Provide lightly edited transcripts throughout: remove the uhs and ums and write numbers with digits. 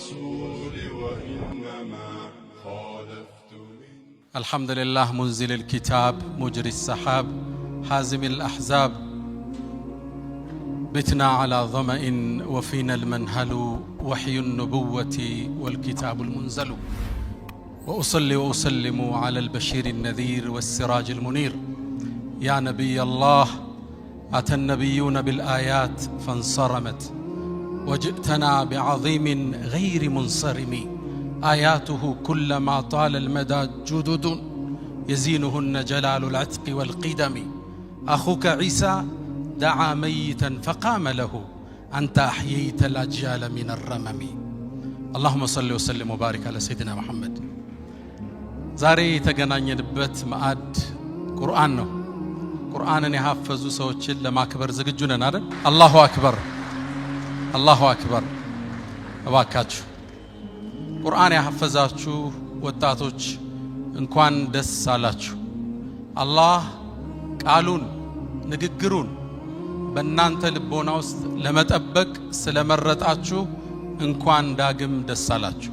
الرسول وإنما خالفت الحمد لله منزل الكتاب مجري السحاب حازم الأحزاب بتنا على ظمأ وفينا المنهل وحي النبوة والكتاب المنزل وأصلي وأسلم على البشير النذير والسراج المنير يا نبي الله أتى النبيون بالآيات فانصرمت وجئتنا بعظيم غير منصرم آياته كلما طال المدى جدد يزينهن جلال العتق والقدم أخوك عيسى دعا ميتا فقام له أنت أحييت الأجيال من الرمم اللهم صل وسلم وبارك على سيدنا محمد زاري የተገናኘንበት ማዕድ ቁርአን ነው። ቁርአንን የሐፈዙ ሰዎችን ለማክበር ዝግጁ ነን አይደል? አላሁ አክበር አላሁ አክበር። እባካችሁ ቁርአን ያሐፈዛችሁ ወጣቶች እንኳን ደስ አላችሁ። አላህ ቃሉን ንግግሩን በእናንተ ልቦና ውስጥ ለመጠበቅ ስለመረጣችሁ እንኳን ዳግም ደስ አላችሁ።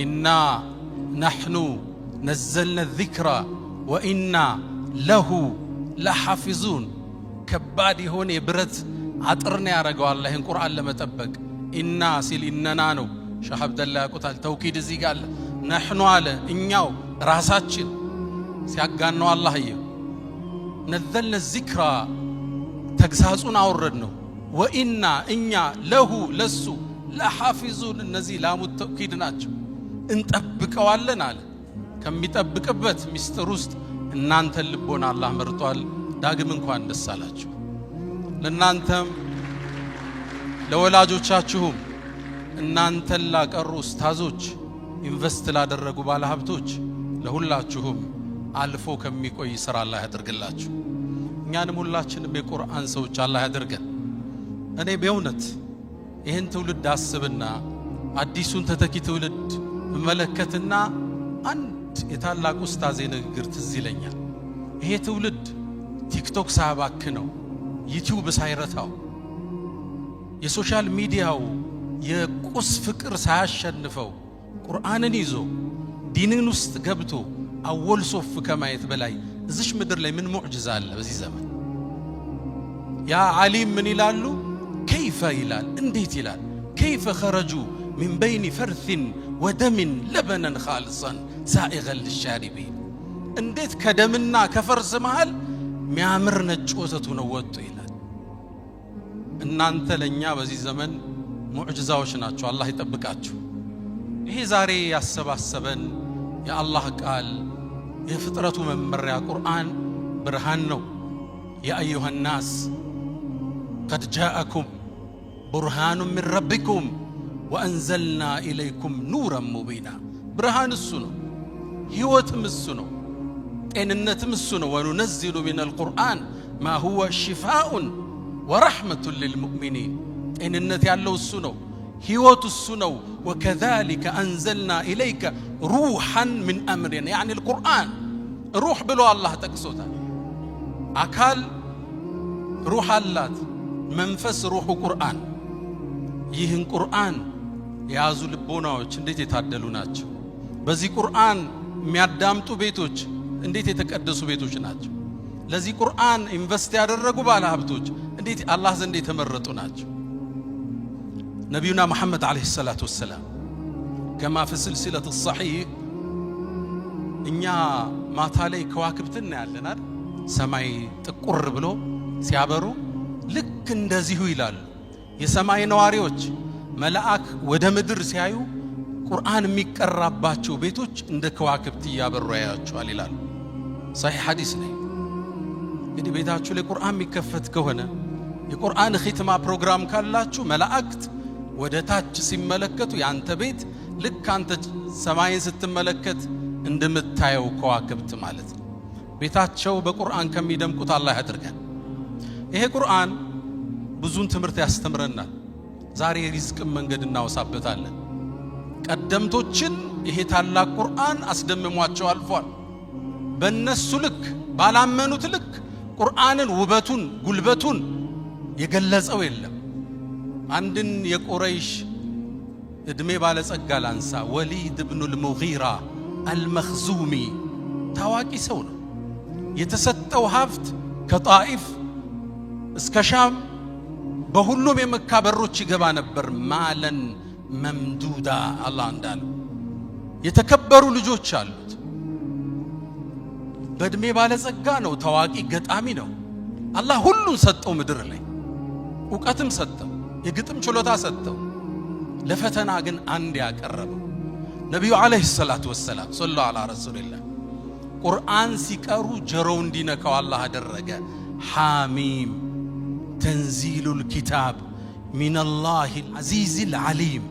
ኢና ነሕኑ ነዘልና الذክራ ወኢና ለሁ ለሐፊዙን። ከባድ የሆነ የብረት አጥርን ያደረገው አላህ ይህን ቁርአን ለመጠበቅ። ኢና ሲል ኢነና ነው። ሸህ አብደላ ያቁታል። ተውኪድ እዚህ ጋር አለ። ነሕኑ አለ እኛው ራሳችን ሲያጋነው አላህ ይኸው ነዘልና الذክራ ተግሳጹን አወረድ ነው። ወኢና እኛ ለሁ ለሱ ለሐፊዙን። እነዚህ ላሙት ተውኪድ ናቸው። እንጠብቀዋለን አለ። ከሚጠብቅበት ሚስጥር ውስጥ እናንተን ልቦና አላህ መርጧል። ዳግም እንኳን ደስ አላችሁ። ለእናንተም ለወላጆቻችሁም እናንተን ላቀሩ ኡስታዞች ኢንቨስት ላደረጉ ባለሀብቶች ለሁላችሁም አልፎ ከሚቆይ ስራ አላህ ያደርግላችሁ። እኛንም ሁላችንም የቁርአን ሰዎች አላህ ያደርገን። እኔ በእውነት ይህን ትውልድ አስብና አዲሱን ተተኪ ትውልድ መለከትና አንድ የታላቅ ኡስታዝ ንግግር ትዝ ይለኛል። ይሄ ትውልድ ቲክቶክ ሳያባክነው፣ ዩቲዩብ ሳይረታው፣ የሶሻል ሚዲያው የቁስ ፍቅር ሳያሸንፈው ቁርአንን ይዞ ዲንን ውስጥ ገብቶ አወል ሶፍ ከማየት በላይ እዚሽ ምድር ላይ ምን ሙዕጅዛ አለ በዚህ ዘመን? ያ ዓሊም ምን ይላሉ? ከይፈ ይላል እንዴት ይላል? ከይፈ ኸረጁ ሚን በይኒ ፈርሲን ወደምን ለበነን ኻልሰን ሳኢገን ልሻሪቢን። እንዴት ከደምና ከፈርስ መሃል ሚያምር ነጭ ወተቱ ነው ወጡ ይላል። እናንተ ለኛ በዚህ ዘመን ሙዕጅዛዎች ናቸው። አላህ ይጠብቃችሁ። ይሄ ዛሬ ያሰባሰበን የአላህ ቃል የፍጥረቱ መመሪያ ቁርአን ብርሃን ነው። ያ አዩሃ ናስ ቀድ ጃአኩም ቡርሃኑ ሚን ረቢኩም ወአንዘልና ኢለይኩም ኑረን ሙቢና። ብርሃን እሱ ነው፣ ሕይወትም እሱ ነው፣ ጤንነትም እሱ ነው። ወኑነዚሉ ሚነል ቁርአን ማ ሁወ ሽፋኡን ወረሕመቱን ሊልሙእሚኒን። ጤንነት ያለው እሱ ነው፣ ሕይወት እሱ ነው። ወከዛሊከ አንዘልና ኢለይከ ሩሐን ሚን አምሪና። ያኒ ልቁርአን ሩሕ ብሎ አላህ ጠቅሶታል። አካል ሩሕ አላት፣ መንፈስ ሩሑ ቁርአን። ይህን ቁርአን የያዙ ልቦናዎች እንዴት የታደሉ ናቸው! በዚህ ቁርአን የሚያዳምጡ ቤቶች እንዴት የተቀደሱ ቤቶች ናቸው! ለዚህ ቁርአን ኢንቨስት ያደረጉ ባለ ሀብቶች እንዴት አላህ ዘንድ የተመረጡ ናቸው! ነቢዩና መሐመድ ዓለይሂ ሰላቱ ወሰላም ከማ ፊ ሲልሲለት ሰሒህ እኛ ማታ ላይ ከዋክብት እናያለን አይደል? ሰማይ ጥቁር ብሎ ሲያበሩ ልክ እንደዚሁ ይላሉ የሰማይ ነዋሪዎች። መልአክ ወደ ምድር ሲያዩ ቁርአን የሚቀራባቸው ቤቶች እንደ ከዋክብት እያበሩ ያያቸዋል ይላሉ። ሰሒህ ሐዲስ ነው። እንግዲህ ቤታችሁ ላይ ቁርአን የሚከፈት ከሆነ የቁርአን ኺትማ ፕሮግራም ካላችሁ መላእክት ወደ ታች ሲመለከቱ ያንተ ቤት ልክ አንተ ሰማይን ስትመለከት እንደምታየው ከዋክብት ማለት ነው። ቤታቸው በቁርአን ከሚደምቁት አላህ ያድርገን። ይሄ ቁርአን ብዙን ትምህርት ያስተምረናል። ዛሬ ሪዝቅን መንገድ እናወሳበታለን። ቀደምቶችን ይሄ ታላቅ ቁርአን አስደምሟቸው አልፏል። በእነሱ ልክ ባላመኑት ልክ ቁርአንን ውበቱን ጉልበቱን የገለጸው የለም። አንድን የቁረይሽ እድሜ ባለጸጋ ላንሳ ወሊድ ኢብኑ አልሙጊራ አልመኽዙሚ ታዋቂ ሰው ነው የተሰጠው ሀብት ከጣኢፍ እስከ ሻም በሁሉም የመካ በሮች ይገባ ነበር ማለን መምዱዳ አላህ እንዳለው የተከበሩ ልጆች አሉት በእድሜ ባለጸጋ ነው ታዋቂ ገጣሚ ነው አላህ ሁሉን ሰጠው ምድር ላይ ዕውቀትም ሰጠው የግጥም ችሎታ ሰጠው ለፈተና ግን አንድ ያቀረበው ነብዩ አለይሂ ሰላቱ ወሰለም ሰለላሁ ዐላ ረሱልላህ ቁርአን ሲቀሩ ጀሮው እንዲነካው አላህ አደረገ ሐሚም ተንዚሉል ኪታብ ሚነላሂል አዚዚል ዓሊም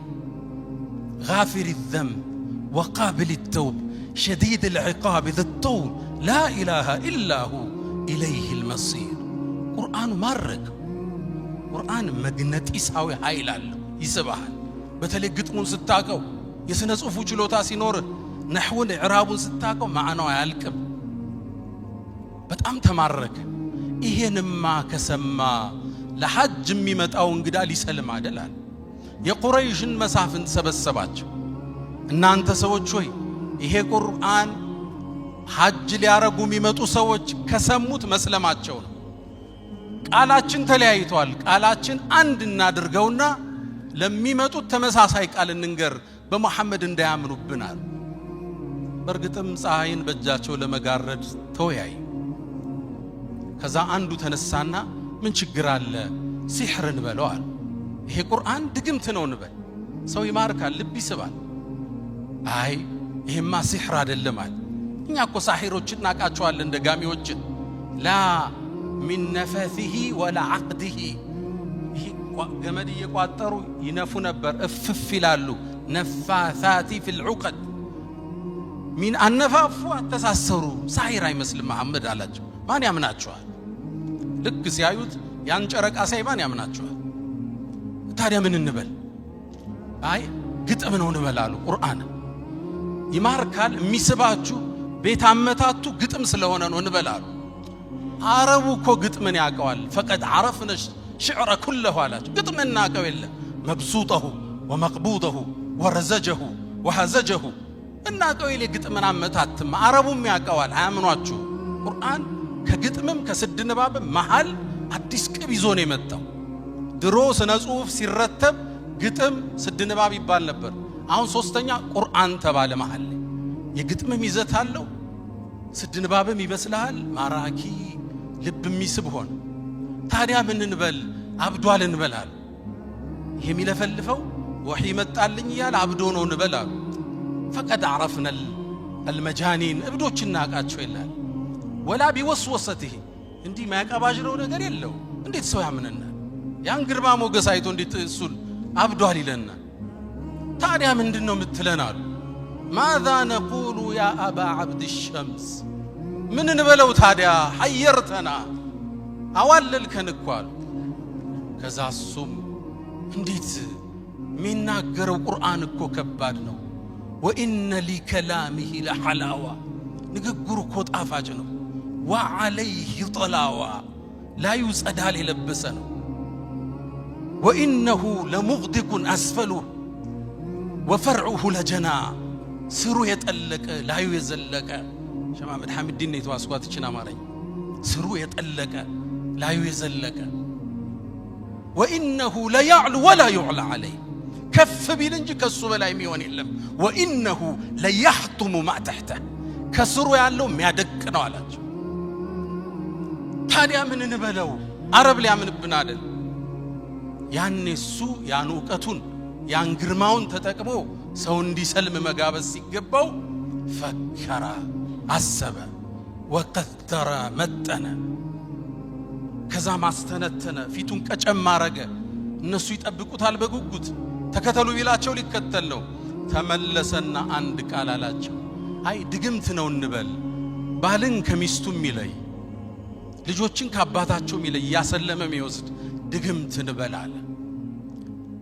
غافر الذنب وقابل التوب شديد العقاب ذي الطول لا إله إلا هو إليه المصير قرآن مرق قرآن مغناطيساوي ኃይል አለው ይስባል በተለይ ግጥሙን ስታቀው የስነ ጽሁፉ ችሎታ ሲኖር ነህውን ኢዕራቡን ስታቀው ማዕናው አያልቅም በጣም ተማረከ ይሄንማ ከሰማ ለሐጅ የሚመጣው እንግዳ ሊሰልም አይደላል የቁረይሽን መሳፍንት ሰበሰባቸው እናንተ ሰዎች ሆይ ይሄ ቁርአን ሐጅ ሊያረጉ የሚመጡ ሰዎች ከሰሙት መስለማቸው ነው ቃላችን ተለያይቷል ቃላችን አንድ እናድርገውና ለሚመጡት ተመሳሳይ ቃል እንንገር በመሐመድ እንዳያምኑብናል በርግጥም ፀሐይን በእጃቸው ለመጋረድ ተወያይ ከዛ አንዱ ተነሳና ምን ችግር አለ ሲሕርን በለዋል ይሄ ቁርአን ድግምት ነው እንበል ሰው ይማርካል ልብ ይስባል አይ ይሄማ ሲሕር አይደለም አለ እኛ እኮ ሳሒሮችን እናቃቸዋለን ደጋሚዎችን ላ ሚን ነፈሲሂ ወላ ዐቅዲሂ ገመድ እየቋጠሩ ይነፉ ነበር እፍፍ ይላሉ ነፋሳቲ ፊል ዑቀድ ሚን አነፋፉ አተሳሰሩ ሳሒር አይመስልም መሐመድ አላቸው ማን ያምናቸዋል ልክ ሲያዩት ያን ጨረቃ ሳይባን ያምናቸዋል ታዲያ ምን እንበል አይ ግጥም ነው እንበላሉ ቁርአን ይማርካል የሚስባችሁ ቤት አመታቱ ግጥም ስለሆነ ነው እንበላሉ አረቡ እኮ ግጥምን ያቀዋል ፈቀድ عرفنا شعر كله አላቸው ግጥም እናቀው የለ መብሱጠሁ ወመቅቡደሁ ወረዘጀሁ ወሐዘጀሁ እናቀው የለ ግጥምን አመታትም አረቡም ያቀዋል አያምኗችሁ ቁርአን ከግጥምም ከስድ ንባብም መሃል አዲስ ቅብ ይዞ ነው የመጣው ድሮ ስነ ጽሁፍ ሲረተብ ግጥም ስድ ንባብ ይባል ነበር አሁን ሶስተኛ ቁርአን ተባለ መሃል የግጥምም ይዘት አለው ስድ ንባብም ይበስላል ማራኪ ልብ የሚስብ ሆነ ታዲያ ምን እንበል አብዷል እንበላል ይሄ የሚለፈልፈው ወህይ መጣልኝ ይላል አብዶ ነው እንበላል فقد عرفنا المجانين እብዶችን እናቃቸው ይላል ወላ ቢወስወሰته እንዲ ማያቀባጅረው ነገር የለው እንዴት ሰው ያምነናል ያን ግርማ ሞገስ አይቶ እንዴት እሱን አብዷል ይለናል ታዲያ ምንድነው ምትለናል ماذا نقول يا أبا عبد الشمس من نبلو تاديا حيرتنا أوللكن እኳል ከዛ ሱም እንዴት ሚናገረው ቁርአን እኮ ከባድ ነው وإن لكلامه لحلاوة ንግግሩ እኮ ጣፋጭ ነው وعليه طلاوة لا يصدال يلبس ነው وإنه لمغدق أسفله وفرعه لجنا ስሩ የጠለቀ ላዩ የዘለቀ ሸማመድ ሐሚድን ነው የተዋስኳት እቺና ማረኝ ስሩ የጠለቀ ላዩ የዘለቀ وإنه لا يعلو ولا يعلى عليه ከፍ ቢል እንጂ ከሱ በላይ የሚሆን የለም وإنه لا يحطم ما تحته ከስሩ ያለው የሚያደቅ ነው አላቸው ታዲያ ምን እንበለው አረብ ሊያምንብን አይደል ያኔ እሱ ያን ዕውቀቱን ያን ግርማውን ተጠቅሞ ሰው እንዲሰልም መጋበዝ ሲገባው ፈከራ አሰበ ወቀተረ መጠነ ከዛ ማስተነተነ ፊቱን ቀጨም ማረገ እነሱ ይጠብቁታል በጉጉት ተከተሉ ቢላቸው ሊከተል ነው ተመለሰና አንድ ቃል አላቸው አይ ድግምት ነው እንበል ባልን ከሚስቱ ሚለይ ልጆችን ከአባታቸው ሚለይ ያሰለመ የሚወስድ ድግምት እንበል አለ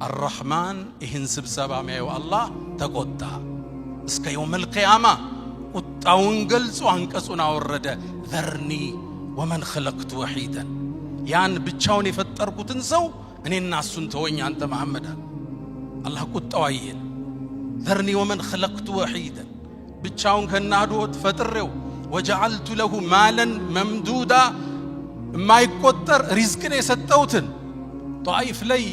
الرحمن إهن سبسبا ميو الله تقطع اسك يوم القيامة قطعون قلسو عنكسونا ورد ذرني ومن خلقت وحيدا يعني بتشاوني فتركو تنسو أني الناس سنتوين أنت محمد አላህ ቁጣው አየን። ዘርኒ ወመን ኸለቅቱ ወሒደን ብቻውን ከናዶት ፈጥሬው ወጀዐልቱ ለሁ ማለን መምዱዳ የማይቆጠር ሪዝቅን የሰጠውትን ጧኢፍ ላይ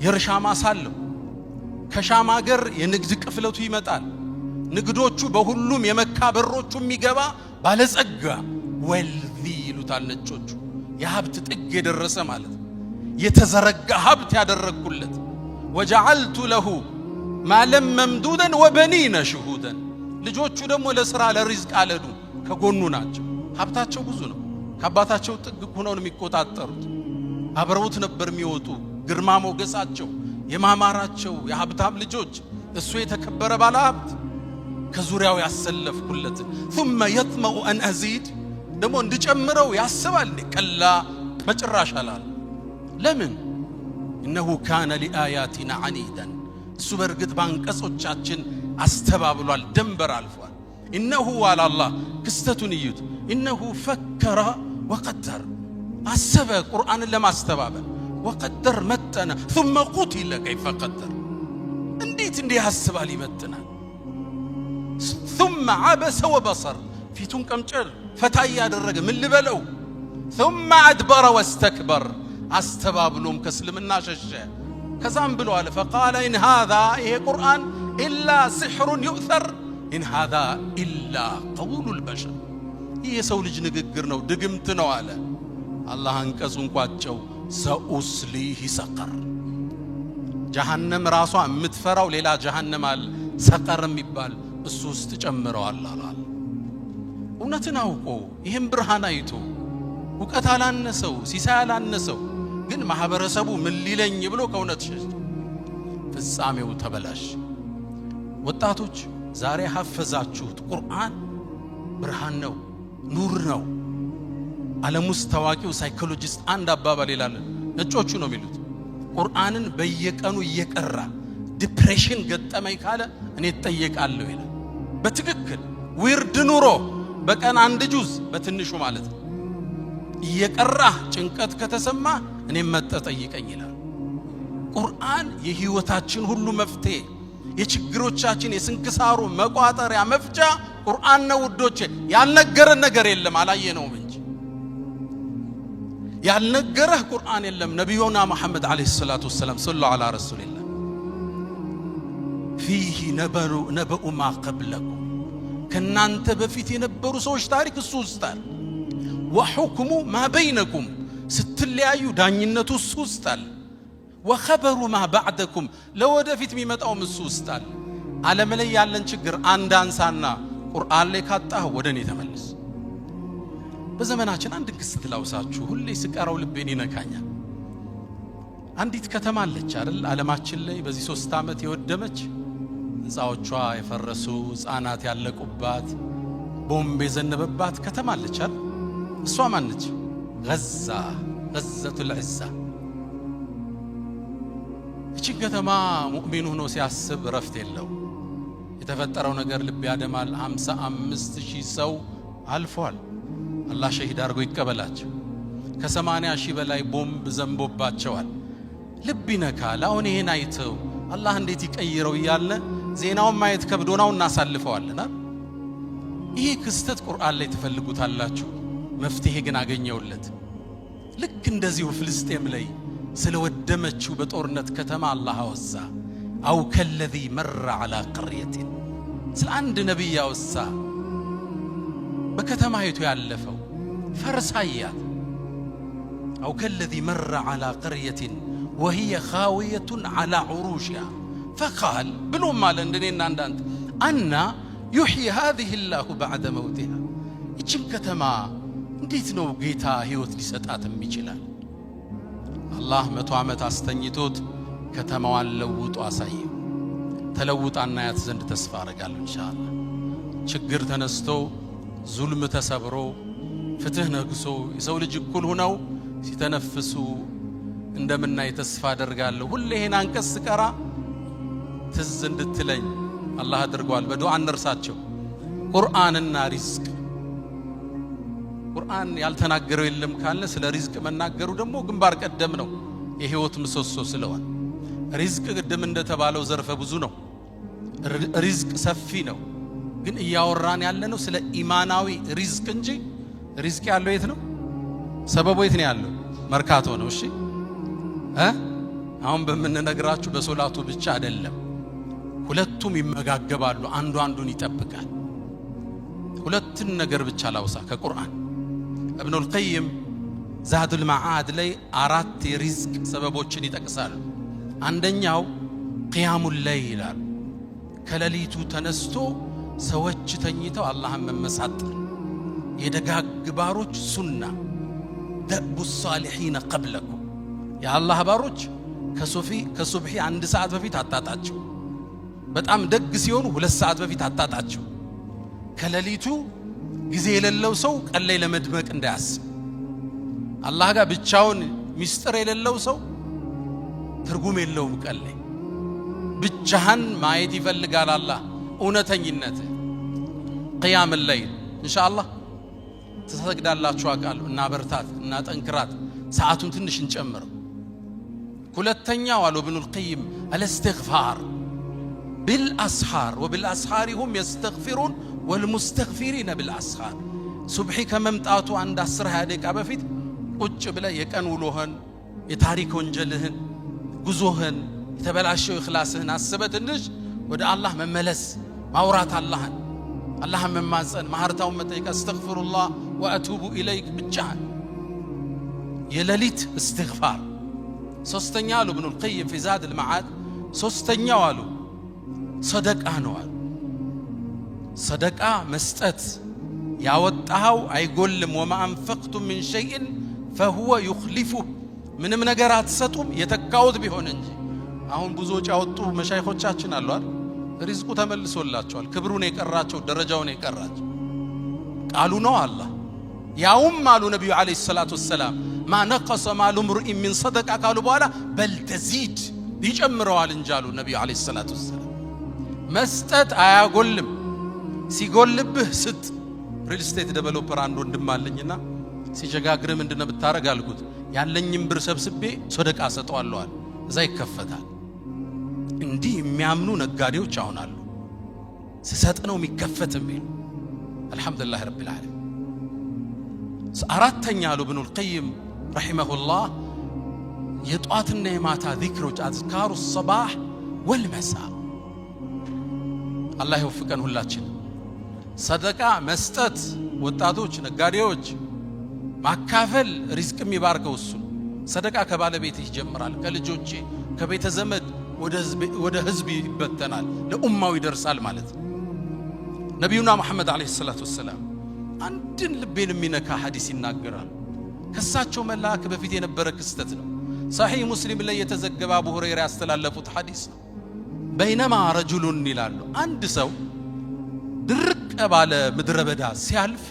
የእርሻ ማሳ አለው። ከሻም ሀገር የንግድ ቅፍለቱ ይመጣል። ንግዶቹ በሁሉም የመካ በሮቹ የሚገባ ባለጸጋ ወልዚ ይሉታል ነጮቹ። የሀብት ጥግ የደረሰ ማለት የተዘረጋ ሀብት ያደረግኩለት። ወጀዐልቱ ለሁ ማለም መምዱደን ወበኒነ ሽሁደን ልጆቹ ደግሞ ለሥራ ለሪዝቅ አለዱ ከጎኑ ናቸው። ሀብታቸው ብዙ ነው። ከአባታቸው ጥግ ሆነው የሚቆጣጠሩት አብረውት ነበር የሚወጡ። ግርማ ሞገሳቸው የማማራቸው የሀብታም ልጆች እሱ የተከበረ ባለ ሀብት ከዙሪያው ያሰለፍኩለት። ثم يطمع أن أزيد ደግሞ እንድጨምረው ያስባል። ከላ በጭራሽ አላል። ለምን? إنه كان لآياتنا عنيدا እሱ በርግጥ ባንቀጾቻችን አስተባብሏል፣ ደንበር አልፏል። إنه على الله ክስተቱን እዩት። إنه فكر وقدر አሰበ ቁርአንን ለማስተባበል وقدر መጠነ ثم قتل كيف قدر እንዴት ያስባል ይመጥናል። ثم عبس وبصر ፊቱን ቀምጨር ፈታ ያደረገ ምን ልበለው። ثم أدبر واستكبر አስተባብሎም ከእስልምና ሸሸ። ከዛም ብሎ አለ فقال إن هذا ይሄ ቁርአን إلا سحر يؤثر إن هذا إلا قول البشر ይሄ የሰው ልጅ ንግግር ነው፣ ድግምት ነው አለ። አላህ አንቀጹን ቋጨው። ሰኡስሊህ ሰቀር ጀሃነም ራሷ የምትፈራው ሌላ ጀሃነም አለ፣ ሰቀር የሚባል እሱ ውስጥ ጨምረዋል አላል። እውነትን አውቆ ይህም ብርሃን አይቶ እውቀት አላነሰው ሲሳይ አላነሰው፣ ግን ማህበረሰቡ ምን ሊለኝ ብሎ ከእውነት ሸሽ፣ ፍጻሜው ተበላሽ። ወጣቶች ዛሬ ሐፈዛችሁት ቁርአን ብርሃን ነው፣ ኑር ነው። ዓለም ውስጥ ታዋቂው ሳይኮሎጂስት አንድ አባባል ይላል፣ ነጮቹ ነው የሚሉት። ቁርአንን በየቀኑ እየቀራ ዲፕሬሽን ገጠመኝ ካለ እኔ እጠየቃለሁ ይላል። በትክክል ዊርድ ኑሮ በቀን አንድ ጁዝ በትንሹ ማለት ነው እየቀራ ጭንቀት ከተሰማ እኔም መጠጠይቀኝ ይላል። ቁርአን የህይወታችን ሁሉ መፍትሄ፣ የችግሮቻችን የስንክሳሩ መቋጠሪያ መፍቻ ቁርአን ነው ውዶቼ። ያልነገረን ነገር የለም አላየነውም እንጂ ያልነገረህ ቁርአን የለም። ነቢዩና መሐመድ አለይሂ ሰላቱ ወሰለም ሰለላሁ ዐላ ረሱሊላህ ፊህ ነበኡ ማ ቀብለኩም ከናንተ በፊት የነበሩ ሰዎች ታሪክ እሱ ውስጥ አለ። ወሁክሙ ማ በይነኩም ስትለያዩ ዳኝነቱ እሱ ውስጥ አለ። ወኸበሩ ማ ባዕደኩም ለወደፊት የሚመጣውም እሱ ውስጥ አለ። ዓለም ላይ ያለን ችግር አንድ አንሳና ቁርአን ላይ ካጣህ ወደ እኔ ተመለስ። በዘመናችን አንድ ክስተት ላውሳችሁ፣ ሁሌ ስቀራው ልቤን ይነካኛል። አንዲት ከተማ አለች አይደል ዓለማችን ላይ በዚህ 3 ዓመት የወደመች፣ ህንጻዎቿ የፈረሱ፣ ህፃናት ያለቁባት፣ ቦምብ የዘነበባት ከተማ አለች አይደል? እሷ ማን ነች? ገዘቱል ዒዛ። እቺ ከተማ ሙእሚን ሆኖ ሲያስብ ረፍት የለው። የተፈጠረው ነገር ልብ ያደማል። 55,000 ሰው አልፏል። አላህ ሸሂድ አድርጎ ይቀበላቸው። ከ80,000 በላይ ቦምብ ዘንቦባቸዋል። ልብ ይነካል። አሁን ይሄን አይተው አላህ እንዴት ይቀይረው እያለ ዜናውን ማየት ከብዶናው እናሳልፈዋልና ይሄ ክስተት ቁርአን ላይ ትፈልጉታላችሁ፣ መፍትሄ ግን አገኘውለት። ልክ እንደዚሁ ፍልስጤም ላይ ስለወደመችው በጦርነት ከተማ አላህ አወሳ። አው ከለዚ መረ ዐላ ቀርየቲን ስለ አንድ ነቢይ አወሳ። በከተማይቱ ያለፈው ፈርሳያት አው ከለዚ መረ ዐላ ቀርየቲን ወሂየ ኻዊየቱን ዐላ ዑሩሽሃ ፈቃል ብሎም አለ እንደኔና እንዳንተ አና ዩሕዪ ሃዚሂ ላሁ በዕደ መውቲሃ ይህችን ከተማ እንዴት ነው ጌታ ህይወት ሊሰጣት የሚችላል? አላህ 100 ዓመት አስተኝቶት ከተማዋን ለውጦ አሳየው። ተለውጣና ያት ዘንድ ተስፋ አደርጋለሁ ኢንሻአላህ። ችግር ተነስቶ ዙልም ተሰብሮ ፍትህ ነግሶ የሰው ልጅ እኩል ሆነው ሲተነፍሱ እንደምናይ ተስፋ አደርጋለሁ። ሁሌ ይሄን አንቀጽ ቀራ ትዝ እንድትለኝ አላህ አድርጓል። በዱዓ እንርሳቸው። ቁርአንና ሪዝቅ። ቁርአን ያልተናገረው የለም ካለ ስለ ሪዝቅ መናገሩ ደግሞ ግንባር ቀደም ነው፣ የህይወት ምሰሶ ስለሆነ ሪዝቅ ቅድም እንደተባለው ዘርፈ ብዙ ነው። ሪዝቅ ሰፊ ነው። ግን እያወራን ያለነው ስለ ኢማናዊ ሪዝቅ እንጂ ሪዝቅ ያለው የት ነው? ሰበቡ የት ነው ያለው? መርካቶ ነው። እሺ አሁን በመነግራችሁ በሶላቱ ብቻ አይደለም። ሁለቱም ይመጋገባሉ። አንዱ አንዱን ይጠብቃል። ሁለትን ነገር ብቻ ላውሳ ከቁርአን ኢብኑል ቀይም ዛዱል መዓድ ላይ 4 የሪዝቅ ሰበቦችን ይጠቅሳሉ። አንደኛው ቂያሙል ለይል ይላል። ከሌሊቱ ተነስቶ ሰዎች ተኝተው አላህን መመሳጠር የደጋግ ባሮች ሱና ደቡ ሷሊሒን ቀብለኩም የአላህ ባሮች ከሱብሒ 1 ሰዓት በፊት አታጣቸው። በጣም ደግ ሲሆኑ 2 ሰዓት በፊት አታጣቸው። ከሌሊቱ ጊዜ የሌለው ሰው ቀን ላይ ለመድመቅ እንዳያስብ። አላህ ጋር ብቻውን ሚስጥር የሌለው ሰው ትርጉም የለውም። ቀን ላይ ብቻህን ማየት ይፈልጋል አላህ እውነተኝነት። ቂያም ለይል ኢንሻአላህ ተሰግዳላችሁ አቃሉ እና በርታት እና ጠንክራት ሰዓቱን ትንሽ እንጨምረው። ሁለተኛው አሉ ኢብኑል ቀይም አልእስትግፋር بالأسحار وبالأسحار هم يستغفرون والمستغفرين بالأسحار ሱብሒ ከመምጣቱ አንድ 10-20 ደቂቃ በፊት ቁጭ ብለህ የቀን ውሎህን የታሪክ ወንጀልህን ጉዞህን የተበላሸው ኢኽላስህን አስበህ ትንሽ ወደ አላህ መመለስ ማውራት አላህን መማጸን ማህርታውን መጠየቅ አስተግፊሩላህ ወአቱቡ ኢለይክ ብቻህን የሌሊት እስትግፋር። ሶስተኛ አሉ ኢብኑል ቀይም ፊ ዛዱል መዓድ ሶስተኛው አሉ ሰደቃ ነው አሉ። ሰደቃ መስጠት ያወጣው አይጎልም። ወማ አንፈቅቱም ምን ሸይእን ፈሁወ ዩኽሊፉህ ምንም ነገር አትሰጡም የተካውት ቢሆን እንጂ። አሁን ብዙ ወጪ ያወጡ መሻይኾቻችን አሉ አይደል? ሪዝቁ ተመልሶላቸዋል። ክብሩን የቀራቸው ደረጃውን የቀራቸው ቃሉ ነው አላህ። ያውም አሉ ነብዩ አለይሂ ሰላቱ ወሰላም ማ ነቀሰ ማሉ ምርኢን ሚን ሰደቃ ካሉ በኋላ በል ተዚድ ይጨምረዋል እንጂ አሉ ነብዩ አለይሂ ሰላቱ ወሰላም። መስጠት አያጎልም። ሲጎልብህ ስጥ። ሪል ስቴት ዴቨሎፐር አንድ ወንድም አለኝና ሲጀጋግር ምንድነው ብታረግ አልኩት። ያለኝም ብር ሰብስቤ ሰደቃ ሰጠዋለሁ አለ። እዛ ይከፈታል። እንዲህ የሚያምኑ ነጋዴዎች አሁን አሉ። ሲሰጥ ነው የሚከፈት የሚሉ አልহামዱሊላህ ረቢል ዓለሚን። አራተኛ አሉ ኢብኑል ቀይም ረሂመሁላህ የጧትና የማታ ዚክሮች አዝካሩ الصباح والمساء አላህ ይወፍቀን ሁላችን። ሰደቃ መስጠት ወጣቶች ነጋዴዎች ማካፈል ሪዝቅ የሚባርከው እሱ። ሰደቃ ከባለቤት ይጀምራል፣ ከልጆች ከቤተ ዘመድ ወደ ህዝብ ይበተናል፣ ለኡማው ይደርሳል ማለት ነው። ነብዩና መሐመድ አለይሂ ሰላቱ ወሰለም አንድን ልቤን የሚነካ ሐዲስ ይናገራል። ከሳቸው መላክ በፊት የነበረ ክስተት ነው። ሰሒህ ሙስሊም ላይ የተዘገበ አቡ ሁረይራ ያስተላለፉት ሐዲስ ነው። በይነማ ረጁሉን ይላሉ አንድ ሰው ድርቅ ባለ ምድረ በዳ ሲያልፍ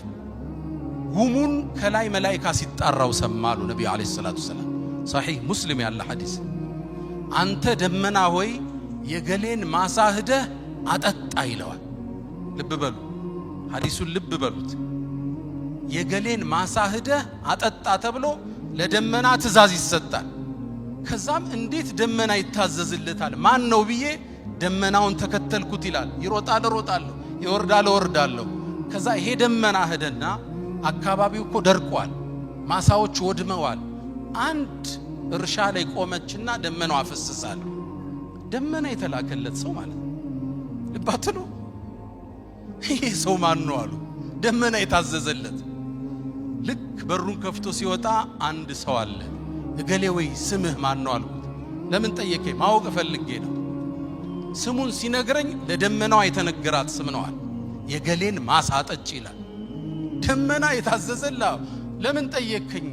ጉሙን ከላይ መላእክት ሲጣራው ሰማሉ ነብዩ አለይሂ ሰላቱ ወሰለም። ሰሒህ ሙስሊም ያለ ሐዲስ። አንተ ደመና ሆይ የገሌን ማሳ ሄደህ አጠጣ ይለዋል። ልብ በሉ ሐዲሱን ልብ በሉት። የገሌን ማሳ ሄደህ አጠጣ ተብሎ ለደመና ትእዛዝ ይሰጣል። ከዛም እንዴት ደመና ይታዘዝለታል? ማን ነው ብዬ ደመናውን ተከተልኩት ይላል። ይሮጣል እሮጣለሁ፣ ይወርዳል እወርዳለሁ። ከዛ ይሄ ደመና ሄደና አካባቢው እኮ ደርቋል፣ ማሳዎች ወድመዋል። አንድ እርሻ ላይ ቆመችና ደመናው አፈስሳል። ደመና የተላከለት ሰው ማለት ነው። ልባትሉ ይሄ ሰው ማን ነው አሉ። ደመና የታዘዘለት። ልክ በሩን ከፍቶ ሲወጣ አንድ ሰው አለ። እገሌ ወይ ስምህ ማን ነው አልኩት። ለምን ጠየቀኝ? ማወቅ ፈልጌ ነው። ስሙን ሲነግረኝ ለደመናው የተነገራት ስም ነዋል። የገሌን ማሳ አጠጭ ይላል። ደመና የታዘዘላ። ለምን ጠየቀኝ?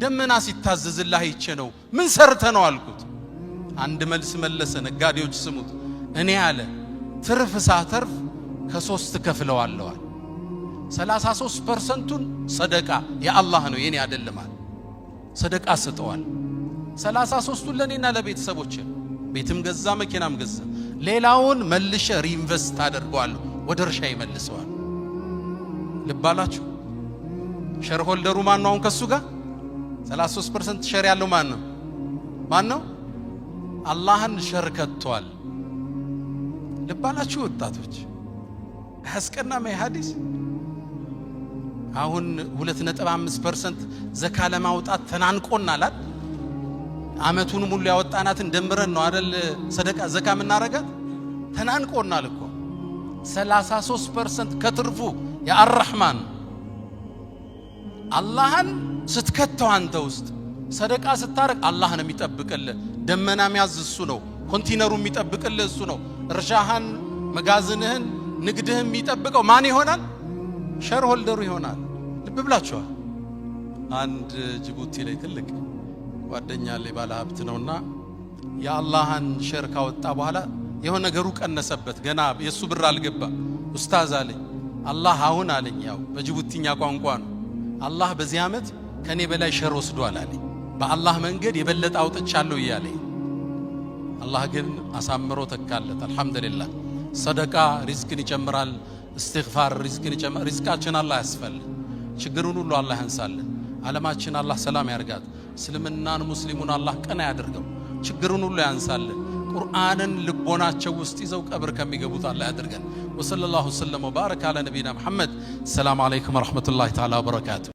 ደመና ሲታዘዝልህ አይቼ ነው። ምን ሰርተ ነው አልኩት። አንድ መልስ መለሰ። ነጋዴዎች ስሙት። እኔ አለ ትርፍ ሳተርፍ ከ3 ከፍለዋለዋል። 33%ቱን ሰደቃ የአላህ ነው የኔ አይደለም አለ። ሰደቃ ሰጠዋል። 33ቱን ለኔና ለቤተሰቦቼ ቤትም ገዛ መኪናም ገዛ። ሌላውን መልሼ ሪኢንቨስት አደርገዋለሁ፣ ወደ እርሻ ይመልሰዋል። ልባላችሁ ሼር ሆልደሩ ማን ነው? ከሱ ጋር 33% ሼር ያለው ማን ነው? አላህን ሸርከቷል። ልባላችሁ ወጣቶች አስቀናም ሐዲስ አሁን 2.5% ዘካ ለማውጣት ተናንቆናል። አመቱን ሙሉ ያወጣናትን ደምረን ነው አይደል ሰደቃ ዘካ ምናረጋት? ተናንቆናል እኮ 33% ከትርፉ ያ አርህማን አላህን ስትከተው አንተ ውስጥ ሰደቃ ስታረግ አላህ ነው የሚጠብቅልህ። ደመና የሚያዝ እሱ ነው። ኮንቲነሩ የሚጠብቅልህ እሱ ነው። እርሻህን፣ መጋዝንህን፣ ንግድህን የሚጠብቀው ማን ይሆናል? ሼር ሆልደሩ ይሆናል። ልብ ብላችኋል። አንድ ጅቡቲ ላይ ትልቅ ጓደኛ ላይ ባለ ሀብት ነውና የአላህን ሼር ካወጣ በኋላ የሆነ ነገሩ ቀነሰበት። ገና የሱ ብር አልገባ። ኡስታዝ አለኝ አላህ አሁን አለኝ ያው በጅቡቲኛ ቋንቋ ነው አላህ በዚህ ዓመት ከኔ በላይ ሼር ወስዷል አለኝ። በአላህ መንገድ የበለጠ አውጥቻለሁ ይያለኝ። አላህ ግን አሳምሮ ተካለት። አልহামዱሊላህ። ሰደቃ ሪዝቅን ይጨምራል። እስትግፋር ሪዝቅን ይጨምራል። ሪዝቃችን አላህ ያስፈል። ችግሩን ሁሉ አላህ ያንሳልን። ዓለማችን አላህ ሰላም ያርጋት። እስልምናን ሙስሊሙን አላህ ቀና ያድርገው። ችግሩን ሁሉ ያንሳልን። ቁርአንን ልቦናቸው ውስጥ ይዘው ቀብር ከሚገቡት አላህ ያድርገን። ወሰለላሁ ዐለይሂ ወሰለም ወባረከ ዐላ ነቢይና መሐመድ። ሰላም አለይኩም ወራህመቱላሂ ተዓላ ወበረካቱ።